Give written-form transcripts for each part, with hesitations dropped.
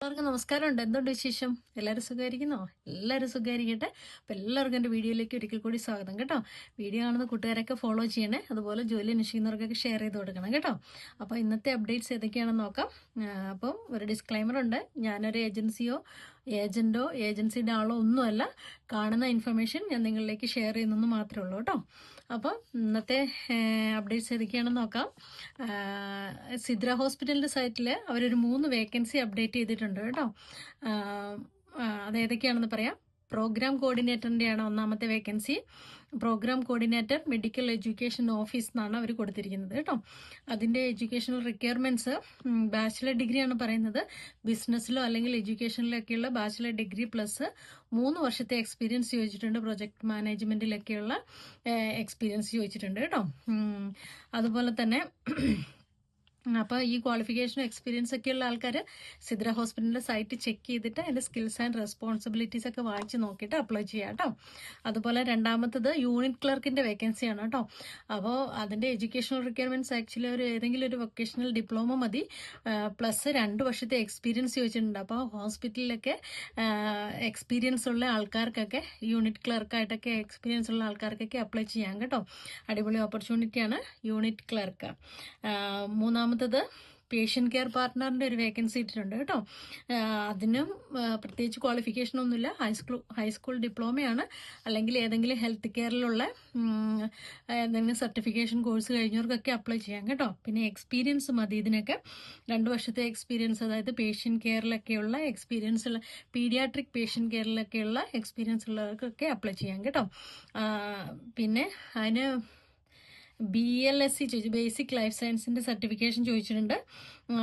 എല്ലാവർക്കും നമസ്കാരമുണ്ട്. എന്തുണ്ട് വിശേഷം? എല്ലാവരും സുഖമായിരിക്കുന്നോ? എല്ലാവരും സുഖമായിരിക്കട്ടെ. അപ്പം എല്ലാവർക്കും എൻ്റെ വീഡിയോയിലേക്ക് ഒരിക്കൽ കൂടി സ്വാഗതം കേട്ടോ. വീഡിയോ കാണുന്ന കൂട്ടുകാരൊക്കെ ഫോളോ ചെയ്യണേ. അതുപോലെ ജോലി അന്വേഷിക്കുന്നവർക്കൊക്കെ ഷെയർ ചെയ്ത് കൊടുക്കണം കേട്ടോ. അപ്പോൾ ഇന്നത്തെ അപ്ഡേറ്റ്സ് ഏതൊക്കെയാണെന്ന് നോക്കാം. അപ്പം ഒരു ഡിസ്ക്ലൈമർ ഉണ്ട്. ഞാനൊരു ഏജൻസിയോ ഏജൻറ്റോ ഏജൻസിയുടെ ആളോ ഒന്നുമല്ല. കാണുന്ന ഇൻഫർമേഷൻ ഞാൻ നിങ്ങളിലേക്ക് ഷെയർ ചെയ്യുന്നെന്ന് മാത്രമേ ഉള്ളൂ കേട്ടോ. അപ്പം ഇന്നത്തെ അപ്ഡേറ്റ്സ് ഏതൊക്കെയാണെന്ന് നോക്കാം. സിദ്ര ഹോസ്പിറ്റലിൻ്റെ സൈറ്റിൽ അവരൊരു 3 വേക്കൻസി അപ്ഡേറ്റ് ചെയ്തിട്ടുണ്ട് കേട്ടോ. അതേതൊക്കെയാണെന്ന് പറയാം. പ്രോഗ്രാം കോർഡിനേറ്ററിൻ്റെയാണ് ഒന്നാമത്തെ vacancy. Program coordinator medical education office എന്നാണ് അവർ കൊടുത്തിരിക്കുന്നത് കേട്ടോ. അതിൻ്റെ എഡ്യൂക്കേഷണൽ റിക്വയർമെൻറ്റ്സ് ബാച്ചിലർ ഡിഗ്രിയാണ് പറയുന്നത്. ബിസിനസ്സിലോ അല്ലെങ്കിൽ എഡ്യൂക്കേഷനിലൊക്കെയുള്ള ബാച്ചിലർ ഡിഗ്രി പ്ലസ് 3 വർഷത്തെ എക്സ്പീരിയൻസ് ചോദിച്ചിട്ടുണ്ട്. പ്രൊജക്ട് മാനേജ്മെൻറ്റിലൊക്കെയുള്ള എക്സ്പീരിയൻസ് ചോദിച്ചിട്ടുണ്ട് കേട്ടോ. അതുപോലെ തന്നെ അപ്പോൾ ഈ ക്വാളിഫിക്കേഷനും എക്സ്പീരിയൻസ് ഒക്കെയുള്ള ആൾക്കാർ സിദ്ര ഹോസ്പിറ്റലിൻ്റെ സൈറ്റ് ചെക്ക് ചെയ്തിട്ട് അതിൻ്റെ സ്കിൽസ് ആൻഡ് റെസ്പോൺസിബിലിറ്റീസ് ഒക്കെ വായിച്ച് നോക്കിയിട്ട് അപ്ലൈ ചെയ്യാം കേട്ടോ. അതുപോലെ രണ്ടാമത്തത് യൂണിറ്റ് ക്ലർക്കിൻ്റെ വേക്കൻസിയാണ് കേട്ടോ. അപ്പോൾ അതിൻ്റെ എഡ്യൂക്കേഷണൽ റിക്വയർമെൻറ്റ്സ് ആക്ച്വലി ഒരു ഏതെങ്കിലും ഒരു വൊക്കേഷണൽ ഡിപ്ലോമ മതി, പ്ലസ് 2 വർഷത്തെ എക്സ്പീരിയൻസ് ചോദിച്ചിട്ടുണ്ട്. അപ്പോൾ ഹോസ്പിറ്റലിലൊക്കെ എക്സ്പീരിയൻസ് ഉള്ള ആൾക്കാർക്കൊക്കെ യൂണിറ്റ് ക്ലർക്കായിട്ടൊക്കെ എക്സ്പീരിയൻസ് ഉള്ള ആൾക്കാർക്കൊക്കെ അപ്ലൈ ചെയ്യാം കേട്ടോ. അടിപൊളി ഓപ്പർച്യൂണിറ്റിയാണ് യൂണിറ്റ് ക്ലർക്ക്. മൂന്നാമത്തത് പേഷ്യൻ്റ് കെയർ പാർട്ട്ണറിൻ്റെ ഒരു വേക്കൻസി ഇട്ടിട്ടുണ്ട് കേട്ടോ. അതിനും പ്രത്യേകിച്ച് ക്വാളിഫിക്കേഷൻ ഒന്നുമില്ല. ഹൈസ്കൂൾ ഡിപ്ലോമയാണ്, അല്ലെങ്കിൽ ഏതെങ്കിലും ഹെൽത്ത് കെയറിലുള്ള എന്തെങ്കിലും സർട്ടിഫിക്കേഷൻ കോഴ്സ് കഴിഞ്ഞവർക്കൊക്കെ അപ്ലൈ ചെയ്യാം കേട്ടോ. പിന്നെ എക്സ്പീരിയൻസ് മതി ഇതിനൊക്കെ. 2 വർഷത്തെ എക്സ്പീരിയൻസ്, അതായത് പേഷ്യൻ്റ് കെയറിലൊക്കെയുള്ള എക്സ്പീരിയൻസ് ഉള്ള പീഡിയാട്രിക് പേഷ്യൻ്റ് കെയറിലൊക്കെയുള്ള എക്സ്പീരിയൻസ് ഉള്ളവർക്കൊക്കെ അപ്ലൈ ചെയ്യാം കേട്ടോ. പിന്നെ അതിന് BLSC ചോദിച്ചു, ബേസിക് ലൈഫ് സയൻസിൻ്റെ സർട്ടിഫിക്കേഷൻ ചോദിച്ചിട്ടുണ്ട്.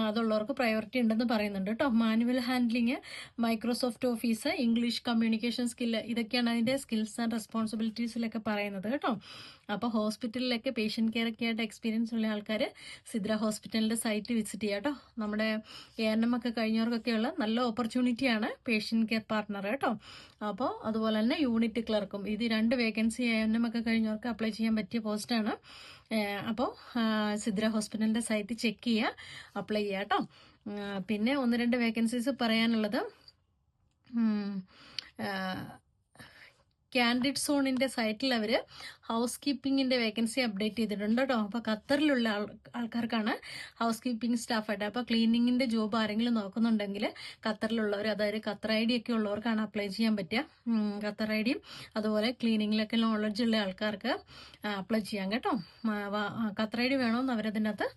അതുള്ളവർക്ക് പ്രയോറിറ്റി ഉണ്ടെന്ന് പറയുന്നുണ്ട് കേട്ടോ. Manual handling, Microsoft office, English communication skill, ഇതൊക്കെയാണ് അതിൻ്റെ സ്കിൽസ് ആൻഡ് റെസ്പോൺസിബിലിറ്റീസിലൊക്കെ പറയുന്നത് കേട്ടോ. അപ്പോൾ ഹോസ്പിറ്റലിലൊക്കെ പേഷ്യൻ്റ് കെയർ ഒക്കെ ആയിട്ട് എക്സ്പീരിയൻസ് ഉള്ള ആൾക്കാർ സിദ്ര ഹോസ്പിറ്റലിൻ്റെ സൈറ്റ് വിസിറ്റ് ചെയ്യുക കേട്ടോ. നമ്മുടെ ANM ഒക്കെ കഴിഞ്ഞവർക്കൊക്കെയുള്ള നല്ല ഓപ്പർച്യൂണിറ്റിയാണ് പേഷ്യൻ്റ് കെയർ പാർട്ട്ണർ കേട്ടോ. അപ്പോൾ അതുപോലെ തന്നെ യൂണിറ്റ് ക്ലർക്കും, ഇത് 2 വേക്കൻസി ANM ഒക്കെ കഴിഞ്ഞവർക്ക് അപ്ലൈ ചെയ്യാൻ പറ്റിയ പോസ്റ്റാണ്. അപ്പോൾ സിദ്ര ഹോസ്പിറ്റലിൻ്റെ സൈറ്റ് ചെക്ക് ചെയ്യുക, അപ്ലൈ ചെയ്യുക കേട്ടോ. പിന്നെ 1-2 വേക്കൻസീസ് പറയാനുള്ളത്, കാൻഡിഡേറ്റ് സോണിൻ്റെ സൈറ്റിൽ അവർ ഹൗസ് കീപ്പിങ്ങിൻ്റെ വേക്കൻസി അപ്ഡേറ്റ് ചെയ്തിട്ടുണ്ട് കേട്ടോ. അപ്പോൾ ഖത്തറിലുള്ള ആൾക്കാർക്കാണ് ഹൗസ് കീപ്പിംഗ് സ്റ്റാഫായിട്ട്. അപ്പോൾ ക്ലീനിങ്ങിൻ്റെ ജോബ് ആരെങ്കിലും നോക്കുന്നുണ്ടെങ്കിൽ ഖത്തറിലുള്ളവർ, അതായത് ഖത്തർ ID ഒക്കെ ഉള്ളവർക്കാണ് അപ്ലൈ ചെയ്യാൻ പറ്റുക. ഖത്തർ IDയും അതുപോലെ ക്ലീനിങ്ങിലൊക്കെ നോളജ് ഉള്ള ആൾക്കാർക്ക് അപ്ലൈ ചെയ്യാം കേട്ടോ. ഖത്തർ ID വേണമെന്ന് അവരതിനകത്ത്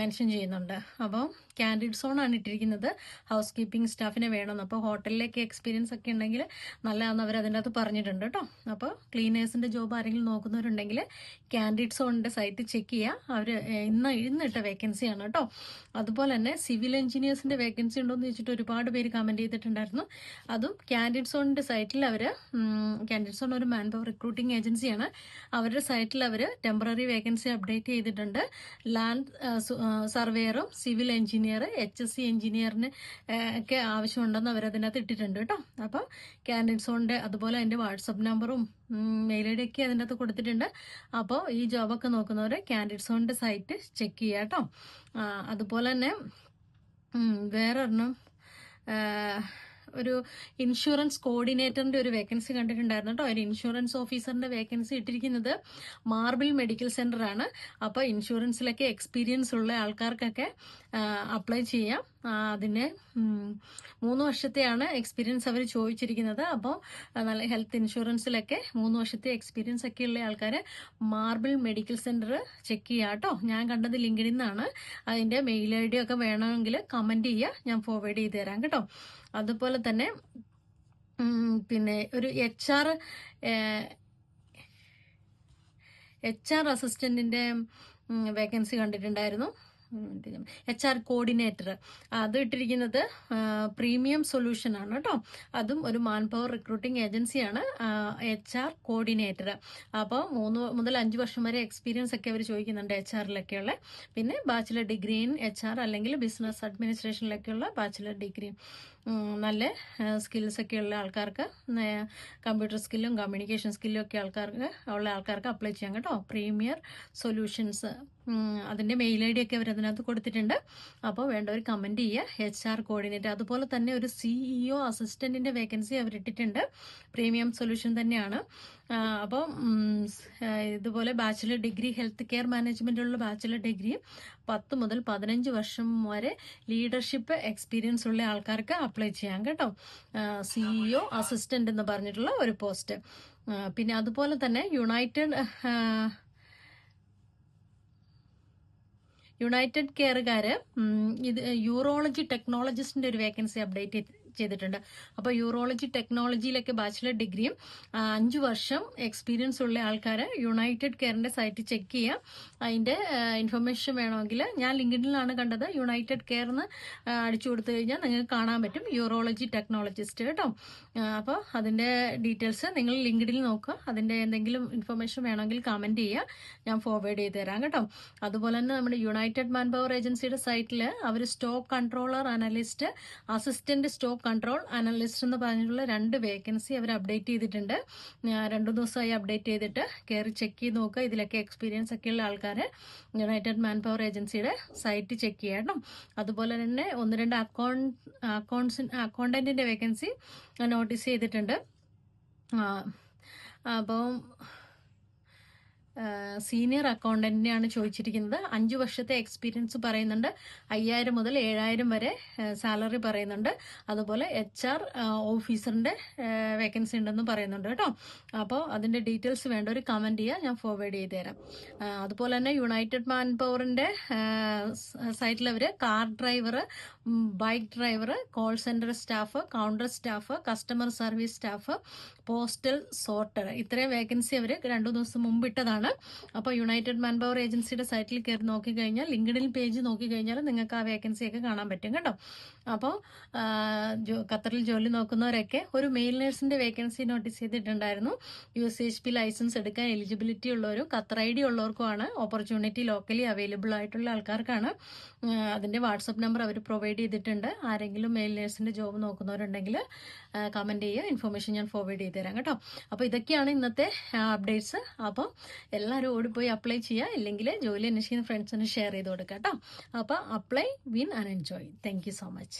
മെൻഷൻ ചെയ്യുന്നുണ്ട്. അപ്പോൾ കാൻഡിഡേറ്റ് സോണാണ് ഇട്ടിരിക്കുന്നത്, ഹൗസ് കീപ്പിംഗ് സ്റ്റാഫിനെ വേണമെന്ന്. അപ്പോൾ ഹോട്ടലിലേക്ക് എക്സ്പീരിയൻസ് ഒക്കെ ഉണ്ടെങ്കിൽ നല്ലതാണെന്ന് അവരതിനകത്ത് പറഞ്ഞിട്ടുണ്ട് കേട്ടോ. അപ്പോൾ ക്ലീനേഴ്സിൻ്റെ ജോബ് ആരെങ്കിലും നോക്കുന്നവരുണ്ടെങ്കിൽ കാൻഡിഡേറ്റ് സോണിൻ്റെ സൈറ്റ് ചെക്ക് ചെയ്യുക. അവർ ഇന്നിട്ട വേക്കൻസിയാണ് കേട്ടോ. അതുപോലെ തന്നെ സിവിൽ എഞ്ചിനീയേഴ്സിൻ്റെ വേക്കൻസി ഉണ്ടോയെന്ന് ചോദിച്ചിട്ട് ഒരുപാട് പേര് കമൻറ്റ് ചെയ്തിട്ടുണ്ടായിരുന്നു. അതും കാൻഡിഡേറ്റ് സോണിൻ്റെ സൈറ്റിൽ അവർ, കാൻഡിഡേറ്റ് സോൺ ഒരു മാൻ പവർ റിക്രൂട്ടിംഗ് ഏജൻസിയാണ്, അവരുടെ സൈറ്റിൽ അവർ ടെമ്പററി വേക്കൻസി അപ്ഡേറ്റ് ചെയ്തിട്ടുണ്ട്. ലാൻഡ് സർവേയറും സിവിൽ എഞ്ചിനീയർ, HSC എഞ്ചിനീയറിന് ഒക്കെ ആവശ്യമുണ്ടെന്ന് അവരതിനകത്ത് ഇട്ടിട്ടുണ്ട് കേട്ടോ. അപ്പോൾ കാൻഡിഡേറ്റ് സോണിൻ്റെ അതുപോലെ അതിൻ്റെ വാട്സപ്പ് നമ്പറും മെയിൽ ID ഒക്കെ അതിൻ്റെ അകത്ത് കൊടുത്തിട്ടുണ്ട്. അപ്പോൾ ഈ ജോബൊക്കെ നോക്കുന്നവർ കാൻഡിഡേറ്റ് സോണിൻ്റെ സൈറ്റ് ചെക്ക് ചെയ്യുക കേട്ടോ. അതുപോലെ തന്നെ വേറൊരെണ്ണം, ഒരു ഇൻഷുറൻസ് കോർഡിനേറ്ററിൻ്റെ ഒരു വേക്കൻസി കണ്ടിട്ടുണ്ടായിരുന്നു കേട്ടോ. ഒരു ഇൻഷുറൻസ് ഓഫീസറിൻ്റെ വേക്കൻസി ഇട്ടിരിക്കുന്നത് മാർബിൾ മെഡിക്കൽ സെൻ്റർ ആണ്. അപ്പോൾ ഇൻഷുറൻസിലൊക്കെ എക്സ്പീരിയൻസ് ഉള്ള ആൾക്കാർക്കൊക്കെ അപ്ലൈ ചെയ്യാം. അതിന് 3 വർഷത്തെയാണ് എക്സ്പീരിയൻസ് അവർ ചോദിച്ചിരിക്കുന്നത്. അപ്പോൾ നല്ല ഹെൽത്ത് ഇൻഷുറൻസിലൊക്കെ 3 വർഷത്തെ എക്സ്പീരിയൻസ് ഒക്കെ ഉള്ള ആൾക്കാർ മാർബിൾ മെഡിക്കൽ സെൻ്റർ ചെക്ക് ചെയ്യുക കേട്ടോ. ഞാൻ കണ്ടത് ലിങ്ക്ഡിൻ നിന്നാണ്. അതിൻ്റെ മെയിൽ ID ഒക്കെ വേണമെങ്കിൽ കമൻറ്റ് ചെയ്യുക, ഞാൻ ഫോർവേഡ് ചെയ്ത് തരാം കേട്ടോ. അതുപോലെ തന്നെ പിന്നെ ഒരു HR അസിസ്റ്റൻറ്റിൻ്റെ വേക്കൻസി കണ്ടിട്ടുണ്ടായിരുന്നു. HR കോർഡിനേറ്റർ, അത് ഇട്ടിരിക്കുന്നത് പ്രീമിയം സൊല്യൂഷൻ ആണ് കേട്ടോ. അതും ഒരു മാൻ പവർ റിക്രൂട്ടിംഗ് ഏജൻസിയാണ്, HR കോർഡിനേറ്റർ. അപ്പോൾ 3 മുതൽ 5 വർഷം വരെ എക്സ്പീരിയൻസ് ഒക്കെ അവർ ചോദിക്കുന്നുണ്ട് HR-ലൊക്കെയുള്ള. പിന്നെ ബാച്ചിലർ ഡിഗ്രി ഇൻ HR അല്ലെങ്കിൽ ബിസിനസ് അഡ്മിനിസ്ട്രേഷനിലൊക്കെയുള്ള ബാച്ചിലർ ഡിഗ്രി. നല്ല സ്കിൽസൊക്കെ ഉള്ള ആൾക്കാർക്ക്, കമ്പ്യൂട്ടർ സ്കില്ലും കമ്മ്യൂണിക്കേഷൻ സ്കില്ലും ഒക്കെ ഉള്ള ആൾക്കാർക്ക് അപ്ലൈ ചെയ്യാം കേട്ടോ. പ്രീമിയർ സൊല്യൂഷൻസ് അതിൻ്റെ മെയിൽ ഐ ഡി ഒക്കെ അവർ അതിനകത്ത് കൊടുത്തിട്ടുണ്ട്. അപ്പോൾ വേണ്ടവർ കമൻറ്റ് ചെയ്യുക. HR കോർഡിനേറ്റർ, അതുപോലെ തന്നെ ഒരു CEO അസിസ്റ്റൻറ്റിൻ്റെ വേക്കൻസി അവരിട്ടിട്ടുണ്ട്. പ്രീമിയം സൊല്യൂഷൻ തന്നെയാണ്. അപ്പോൾ ഇതുപോലെ ബാച്ചിലർ ഡിഗ്രി ഹെൽത്ത് കെയർ മാനേജ്മെൻറ്റിലുള്ള ബാച്ചിലർ ഡിഗ്രി 10 മുതൽ 15 വർഷം വരെ ലീഡർഷിപ്പ് എക്സ്പീരിയൻസ് ഉള്ള ആൾക്കാർക്ക് അപ്ലൈ ചെയ്യാം കേട്ടോ. CEO അസിസ്റ്റൻ്റ് എന്ന് പറഞ്ഞിട്ടുള്ള ഒരു പോസ്റ്റ്. പിന്നെ അതുപോലെ തന്നെ യുണൈറ്റഡ് കെയറുകാർ ഇത് യൂറോളജി ടെക്നോളജിസ്റ്റിൻ്റെ ഒരു വേക്കൻസി അപ്ഡേറ്റ് ചെയ്തിട്ടുണ്ട്. അപ്പോൾ യൂറോളജി ടെക്നോളജിയിലൊക്കെ ബാച്ചിലർ ഡിഗ്രിയും 5 വർഷം എക്സ്പീരിയൻസ് ഉള്ള ആൾക്കാർ യുണൈറ്റഡ് കെയറിൻ്റെ സൈറ്റ് ചെക്ക് ചെയ്യുക. അതിൻ്റെ ഇൻഫർമേഷൻ വേണമെങ്കിൽ ഞാൻ ലിങ്ക്ഡിനിലാണ് കണ്ടത്. യുണൈറ്റഡ് കെയർ എന്ന് അടിച്ചു കൊടുത്തു കഴിഞ്ഞാൽ നിങ്ങൾക്ക് കാണാൻ പറ്റും യൂറോളജി ടെക്നോളജിസ്റ്റ് കേട്ടോ. അപ്പോൾ അതിൻ്റെ ഡീറ്റെയിൽസ് നിങ്ങൾ ലിങ്ക്ഡിനിൽ നോക്കുക. അതിൻ്റെ എന്തെങ്കിലും ഇൻഫർമേഷൻ വേണമെങ്കിൽ കമൻറ്റ് ചെയ്യുക, ഞാൻ ഫോർവേഡ് ചെയ്ത് തരാം കേട്ടോ. അതുപോലെ തന്നെ നമ്മുടെ യുണൈറ്റഡ് മാൻ പവർ ഏജൻസിയുടെ സൈറ്റിൽ അവർ stock controller analyst, assistant stock control analyst എന്ന് പറഞ്ഞിട്ടുള്ള 2 വേക്കൻസി അവർ അപ്ഡേറ്റ് ചെയ്തിട്ടുണ്ട്. 2 ദിവസമായി അപ്ഡേറ്റ് ചെയ്തിട്ട് കയറി ചെക്ക് ചെയ്ത് നോക്കുക. ഇതിലൊക്കെ എക്സ്പീരിയൻസ് ഒക്കെ ഉള്ള ആൾക്കാർ യുണൈറ്റഡ് മാൻ പവർ ഏജൻസിയുടെ സൈറ്റ് ചെക്ക് ചെയ്യണം. അതുപോലെ തന്നെ 1-2 അക്കൗണ്ടന്റിന്റെ വേക്കൻസി നോട്ടീസ് ചെയ്തിട്ടുണ്ട്. അപ്പോൾ സീനിയർ അക്കൗണ്ടന്റിനെയാണ് ചോദിച്ചിരിക്കുന്നത്. 5 വർഷത്തെ എക്സ്പീരിയൻസ് പറയുന്നുണ്ട്. 5000 മുതൽ 7000 വരെ സാലറി പറയുന്നുണ്ട്. അതുപോലെ HR ഓഫീസറിന്റെ വേക്കൻസി ഉണ്ടെന്ന് പറയുന്നുണ്ട് കേട്ടോ. അപ്പോൾ അതിന്റെ ഡീറ്റെയിൽസ് വേണ്ട ഒരു കമന്റ് ചെയ്യുക, ഞാൻ ഫോർവേഡ് ചെയ്ത് തരാം. അതുപോലെ തന്നെ യുണൈറ്റഡ് മാൻ പവറിന്റെ സൈറ്റിൽ അവർ car driver, bike driver, call centre staff, counter staff, customer service staff, postal sorter, ഇത്രയും വേക്കൻസി അവർ 2 ദിവസം മുമ്പ് ഇട്ടതാണ്. അപ്പോൾ യുണൈറ്റഡ് മാൻ പവർ ഏജൻസിയുടെ സൈറ്റിൽ കയറി നോക്കിക്കഴിഞ്ഞാൽ, ലിങ്ക്ഡിൻ പേജ് നോക്കിക്കഴിഞ്ഞാൽ നിങ്ങൾക്ക് ആ വേക്കൻസി ഒക്കെ കാണാൻ പറ്റും കേട്ടോ. അപ്പോൾ ഖത്തറിൽ ജോലി നോക്കുന്നവരൊക്കെ ഒരു മെയിൽ നഴ്സിന്റെ വേക്കൻസി നോട്ടീസ് ചെയ്തിട്ടുണ്ടായിരുന്നു. USHP ലൈസൻസ് എടുക്കാൻ എലിജിബിലിറ്റി ഉള്ളവരും ഖത്തർ ID ഉള്ളവർക്കുമാണ് ഓപ്പർച്യൂണിറ്റി. ലോക്കലി അവൈലബിൾ ആയിട്ടുള്ള ആൾക്കാർക്കാണ്. അതിന്റെ വാട്സപ്പ് നമ്പർ അവർ പ്രൊവൈഡ് ചെയ്തിട്ടുണ്ട്. ആരെങ്കിലും മെയിൽ നഴ്സിന്റെ ജോബ് നോക്കുന്നവരുണ്ടെങ്കിൽ കമന്റ് ചെയ്യുക, ഇൻഫർമേഷൻ ഞാൻ ഫോർവേഡ് ചെയ്ത് തരാം കേട്ടോ. അപ്പോൾ ഇതൊക്കെയാണ് ഇന്നത്തെ അപ്ഡേറ്റ്സ്. അപ്പോൾ എല്ലാവരും ഓടിപ്പോയി അപ്ലൈ ചെയ്യുക, ഇല്ലെങ്കിൽ ജോലി അന്വേഷിക്കുന്ന ഫ്രണ്ട്സിന് ഷെയർ ചെയ്ത് കൊടുക്കുക കേട്ടോ. അപ്പോൾ apply, win and enjoy. Thank you so much.